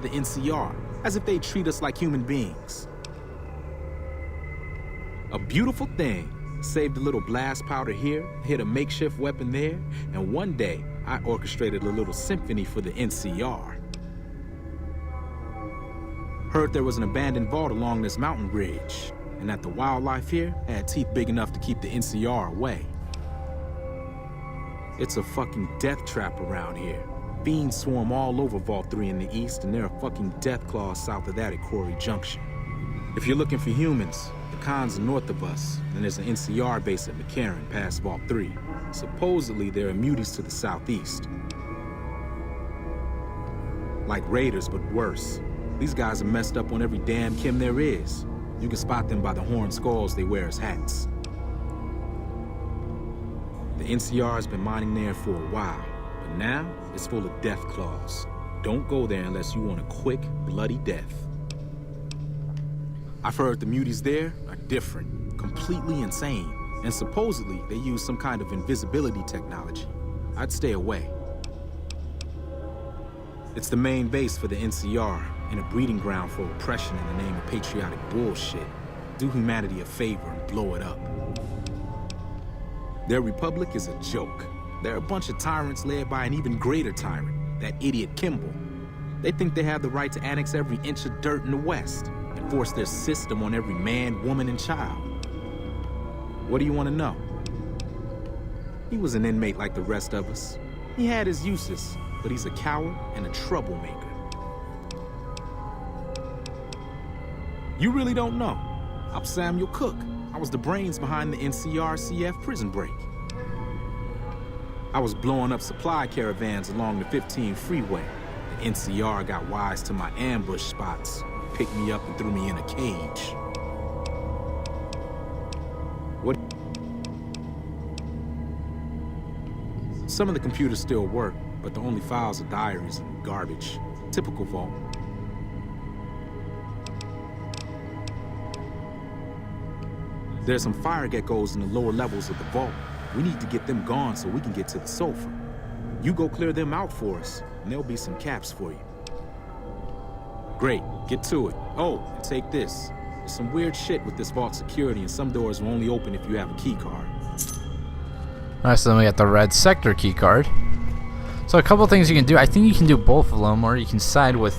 the NCR, as if they treat us like human beings. A beautiful thing. Saved a little blast powder here, hit a makeshift weapon there, and one day I orchestrated a little symphony for the NCR. Heard there was an abandoned vault along this mountain ridge, and that the wildlife here had teeth big enough to keep the NCR away. It's a fucking death trap around here. Fiends swarm all over Vault 3 in the east, and there are fucking death claws south of that at Quarry Junction. If you're looking for humans, the cons are north of us, and there's an NCR base at McCarran past Vault 3. Supposedly, there are muties to the southeast. Like raiders, but worse. These guys are messed up on every damn chem there is. You can spot them by the horn skulls they wear as hats. The NCR has been mining there for a while, but now it's full of death claws. Don't go there unless you want a quick, bloody death. I've heard the muties there are different, completely insane, and supposedly they use some kind of invisibility technology. I'd stay away. It's the main base for the NCR and a breeding ground for oppression in the name of patriotic bullshit. Do humanity a favor and blow it up. Their republic is a joke. They're a bunch of tyrants led by an even greater tyrant, that idiot Kimball. They think they have the right to annex every inch of dirt in the West and force their system on every man, woman, and child. What do you want to know? He was an inmate like the rest of us. He had his uses, but he's a coward and a troublemaker. You really don't know. I'm Samuel Cook. I was the brains behind the NCRCF prison break. I was blowing up supply caravans along the 15 freeway. The NCR got wise to my ambush spots, picked me up and threw me in a cage. What? Some of the computers still work, but the only files are diaries and garbage. Typical Vault. There's some fire geckos in the lower levels of the vault. We need to get them gone so we can get to the sulfur. You go clear them out for us, and there'll be some caps for you. Great, get to it. Oh, and take this. There's some weird shit with this vault security, and some doors will only open if you have a key card. Alright, so then we got the red sector key card. So a couple things you can do. I think you can do both of them, or you can side with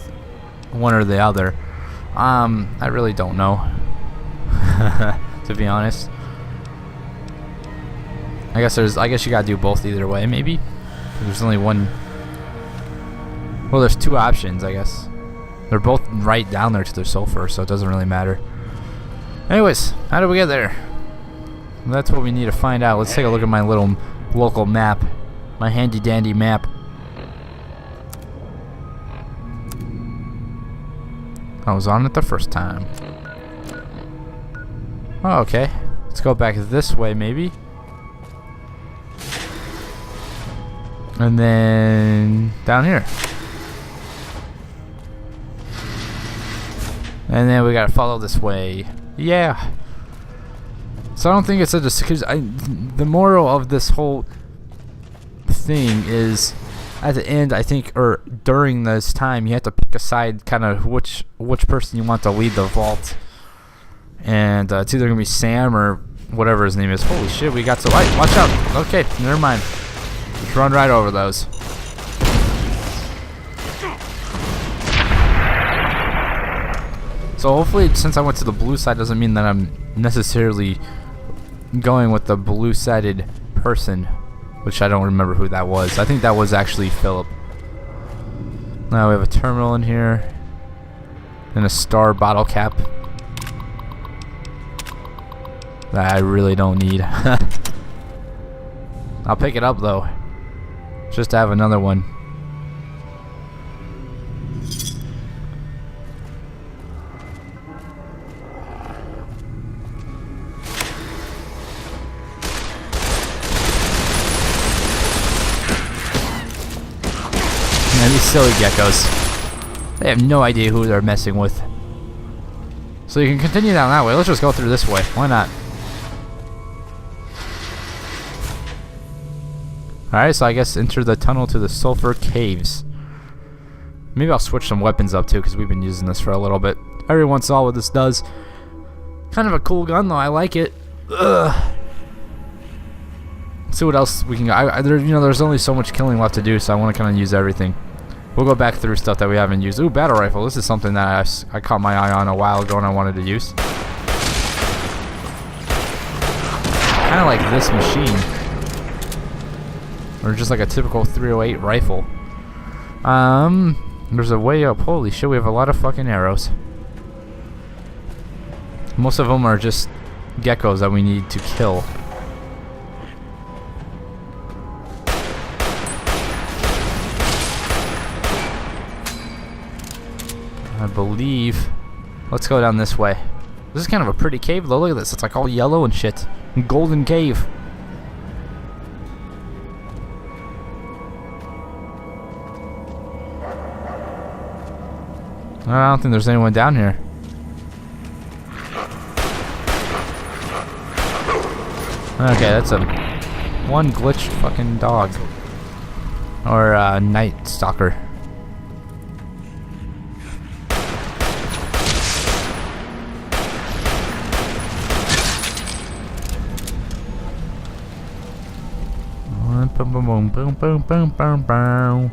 one or the other. I really don't know. To be honest, I guess you gotta do both either way. Maybe there's only one. Well, there's two options. I guess they're both right down there to the sulfur, so it doesn't really matter. Anyways, how do we get there? Well, that's what we need to find out. Let's take a look at my little local map, my handy dandy map. I was on it the first time. Oh, okay. Let's go back this way, maybe. And then down here. And then we gotta follow this way. Yeah. So I don't think it's a because the moral of this whole thing is at the end, I think, or during this time, you have to pick a side, kind of which person you want to lead the vault. And it's either gonna be Sam or whatever his name is. Holy shit, we got to light. Watch out. Okay, never mind. Just run right over those. So hopefully, since I went to the blue side, doesn't mean that I'm necessarily going with the blue-sided person, which I don't remember who that was. I think that was actually Philip. Now we have a terminal in here and a star bottle cap that I really don't need. I'll pick it up though, just to have another one. Man, these silly geckos. They have no idea who they're messing with. So you can continue down that way. Let's just go through this way. Why not? Alright, so I guess enter the tunnel to the sulfur caves. Maybe I'll switch some weapons up too, because we've been using this for a little bit. Every once in a while what this does. Kind of a cool gun though, I like it. Ugh. See what else we can go. There's only so much killing left to do, so I want to kind of use everything. We'll go back through stuff that we haven't used. Ooh, battle rifle. This is something that I caught my eye on a while ago and I wanted to use. Kind of like this machine. Or just like a typical 308 rifle. There's a way up. Holy shit, we have a lot of fucking arrows. Most of them are just geckos that we need to kill. I believe. Let's go down this way. This is kind of a pretty cave though. Look at this. It's like all yellow and shit. Golden cave. I don't think there's anyone down here. Okay, that's a one glitched fucking dog. Or night stalker. Boom, boom, boom, boom, boom, boom, boom, boom.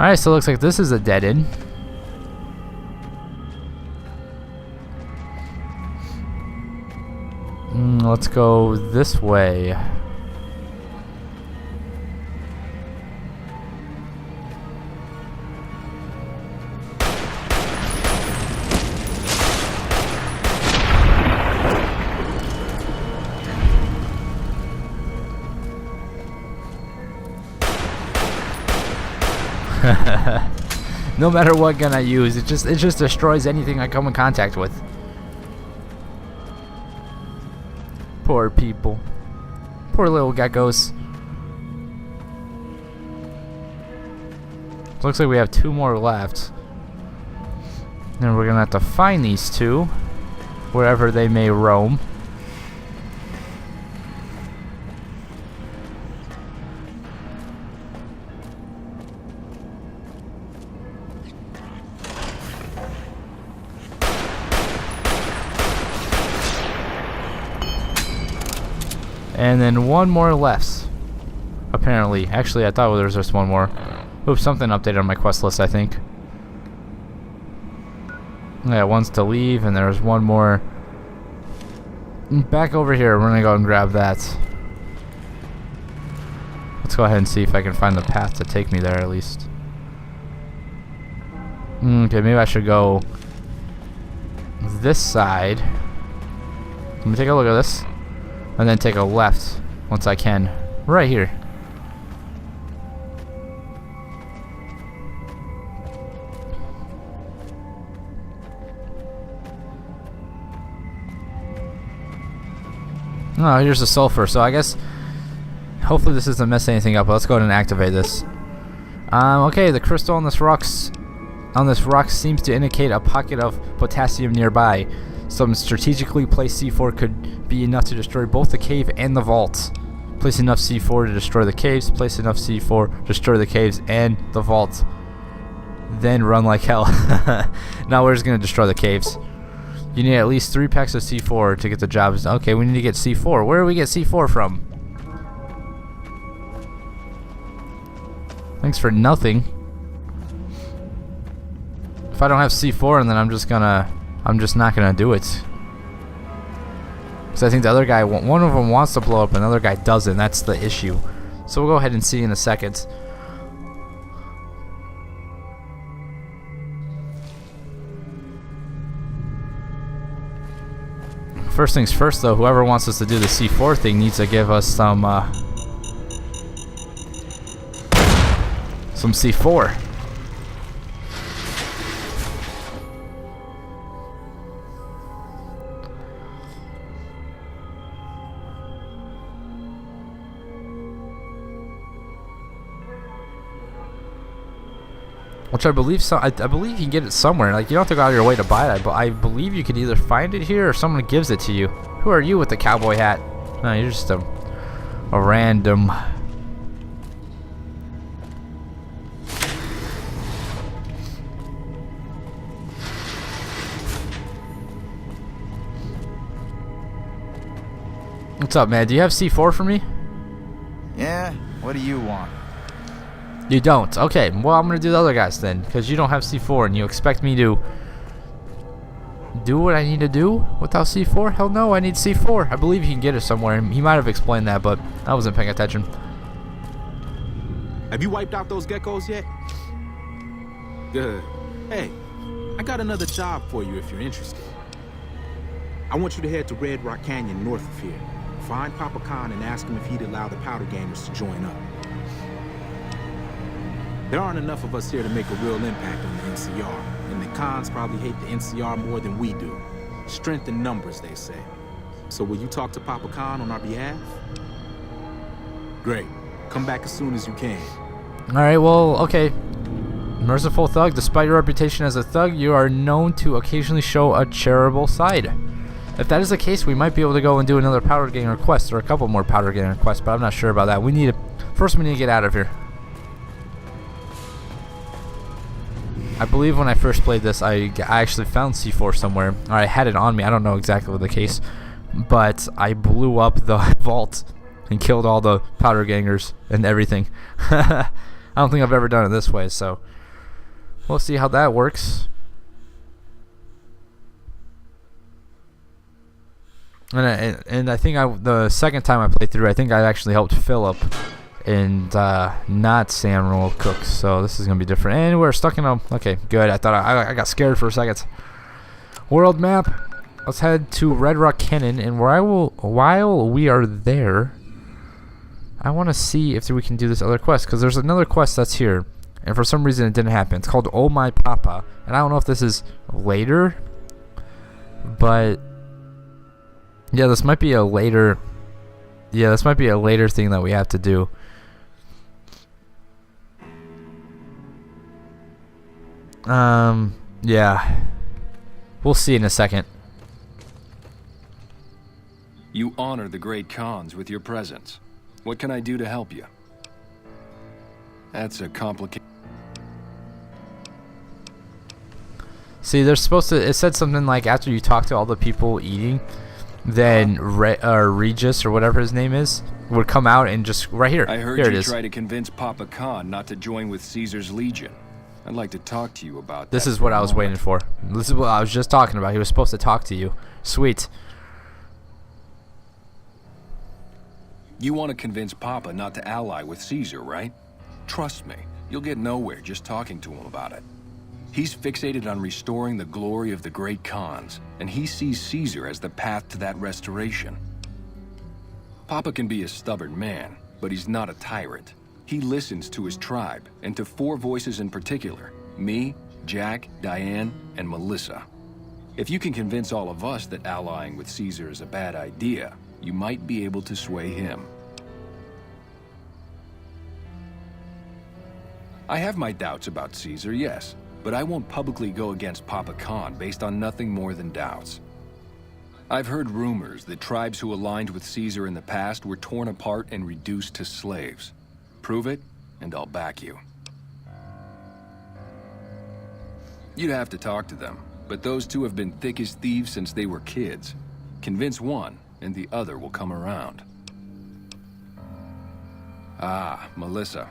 Alright, so it looks like this is a dead end. Let's go this way. No matter what gun I use, it just destroys anything I come in contact with. Poor people. Poor little geckos. Looks like we have 2 more left. And we're gonna have to find these 2 wherever they may roam. And then 1 more left, apparently. Actually, I thought there was just 1 more. Oops, something updated on my quest list, I think. Yeah, 1's to leave, and there's 1 more. Back over here, we're gonna go and grab that. Let's go ahead and see if I can find the path to take me there, at least. Okay, maybe I should go this side. Let me take a look at this. And then take a left once I can. Right here. Oh, here's the sulfur. So I guess hopefully this doesn't mess anything up. Let's go ahead and activate this. Okay, the crystal on this rock seems to indicate a pocket of potassium nearby. Some strategically placed C4 could be enough to destroy both the cave and the vault. Place enough C4 to destroy the caves. Place enough C4 to destroy the caves and the vault. Then run like hell. Now we're just going to destroy the caves. You need at least 3 packs of C4 to get the job. Okay, we need to get C4. Where do we get C4 from? Thanks for nothing. If I don't have C4, and then I'm just not gonna do it. Because I think the other guy, one of them wants to blow up, and the other guy doesn't. That's the issue. So we'll go ahead and see in a second. First things first, though, whoever wants us to do the C4 thing needs to give us some C4. Which I believe I believe you can get it somewhere. Like, you don't have to go out of your way to buy it. But I believe you could either find it here or someone gives it to you. Who are you with the cowboy hat? No, you're just a random. What's up, man? Do you have C4 for me? Yeah? What do you want? You don't. Okay, well, I'm gonna do the other guys then, because you don't have C4 and you expect me to do what I need to do without C4? Hell no, I need C4. I believe you can get it somewhere. He might have explained that, but I wasn't paying attention. Have you wiped out those geckos yet? Good. Hey, I got another job for you if you're interested. I want you to head to Red Rock Canyon north of here. Find Papa Khan and ask him if he'd allow the Powder Gamers to join up. There aren't enough of us here to make a real impact on the NCR, and the Khans probably hate the NCR more than we do. Strength in numbers, they say. So will you talk to Papa Khan on our behalf? Great. Come back as soon as you can. Alright, well, okay. Merciful Thug, despite your reputation as a thug, you are known to occasionally show a charitable side. If that is the case, we might be able to go and do another Powder Gang request, or a couple more Powder Gang requests, but I'm not sure about that. We need to, first we need to get out of here. I believe when I first played this, I actually found C4 somewhere, or I had it on me. I don't know exactly the case, but I blew up the vault and killed all the Powder Gangers and everything. I don't think I've ever done it this way, so we'll see how that works. And I think the second time I played through, I think I actually helped Philip and not Samuel Cook, so this is gonna be different. And we're stuck in a, okay, good. I thought I got scared for a second. World map. Let's head to Red Rock Canyon, and while we are there, I want to see if we can do this other quest, because there's another quest that's here, and for some reason it didn't happen. It's called Oh My Papa, and I don't know if this is later, but yeah, this might be a later. Yeah, this might be a later thing that we have to do. Yeah. We'll see in a second. You honor the great Khans with your presence. What can I do to help you? That's a complicated... See, they're supposed to... It said something like after you talk to all the people eating, then Regis, or whatever his name is, would come out and just... Right here. I heard here you it is. try to convince Papa Khan not to join with Caesar's Legion. I'd like to talk to you about This that is what I was moment. waiting for. This is what I was just talking about. He was supposed to talk to you. Sweet. You want to convince Papa not to ally with Caesar, right? Trust me, you'll get nowhere just talking to him about it. He's fixated on restoring the glory of the great Khans, and he sees Caesar as the path to that restoration. Papa can be a stubborn man, but he's not a tyrant. He listens to his tribe, and to 4 voices in particular: me, Jack, Diane, and Melissa. If you can convince all of us that allying with Caesar is a bad idea, you might be able to sway him. I have my doubts about Caesar, yes, but I won't publicly go against Papa Khan based on nothing more than doubts. I've heard rumors that tribes who aligned with Caesar in the past were torn apart and reduced to slaves. Prove it, and I'll back you. You'd have to talk to them, but those 2 have been thick as thieves since they were kids. Convince one, and the other will come around. Ah, Melissa.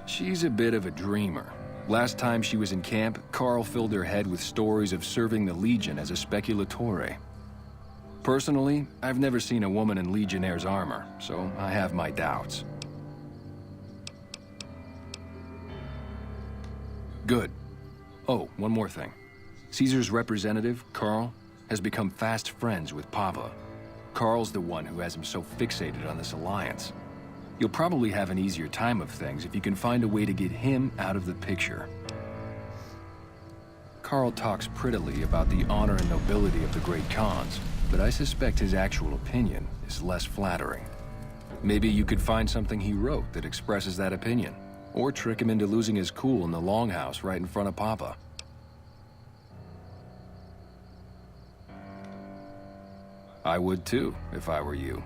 She's a bit of a dreamer. Last time she was in camp, Carl filled her head with stories of serving the Legion as a speculatore. Personally, I've never seen a woman in Legionnaire's armor, so I have my doubts. Good. Oh, one more thing. Caesar's representative, Carl, has become fast friends with Papa. Carl's the one who has him so fixated on this alliance. You'll probably have an easier time of things if you can find a way to get him out of the picture. Carl talks prettily about the honor and nobility of the great Khans, but I suspect his actual opinion is less flattering. Maybe you could find something he wrote that expresses that opinion, or trick him into losing his cool in the longhouse right in front of Papa. I would too, if I were you.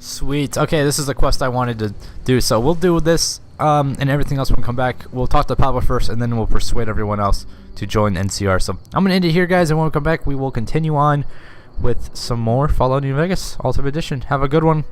Sweet. Okay, this is the quest I wanted to do, so we'll do this, and everything else when we come back. We'll talk to Papa first, and then we'll persuade everyone else to join NCR. So I'm going to end it here, guys, and when we come back, we will continue on with some more Fallout New Vegas Ultimate Edition. Have a good one.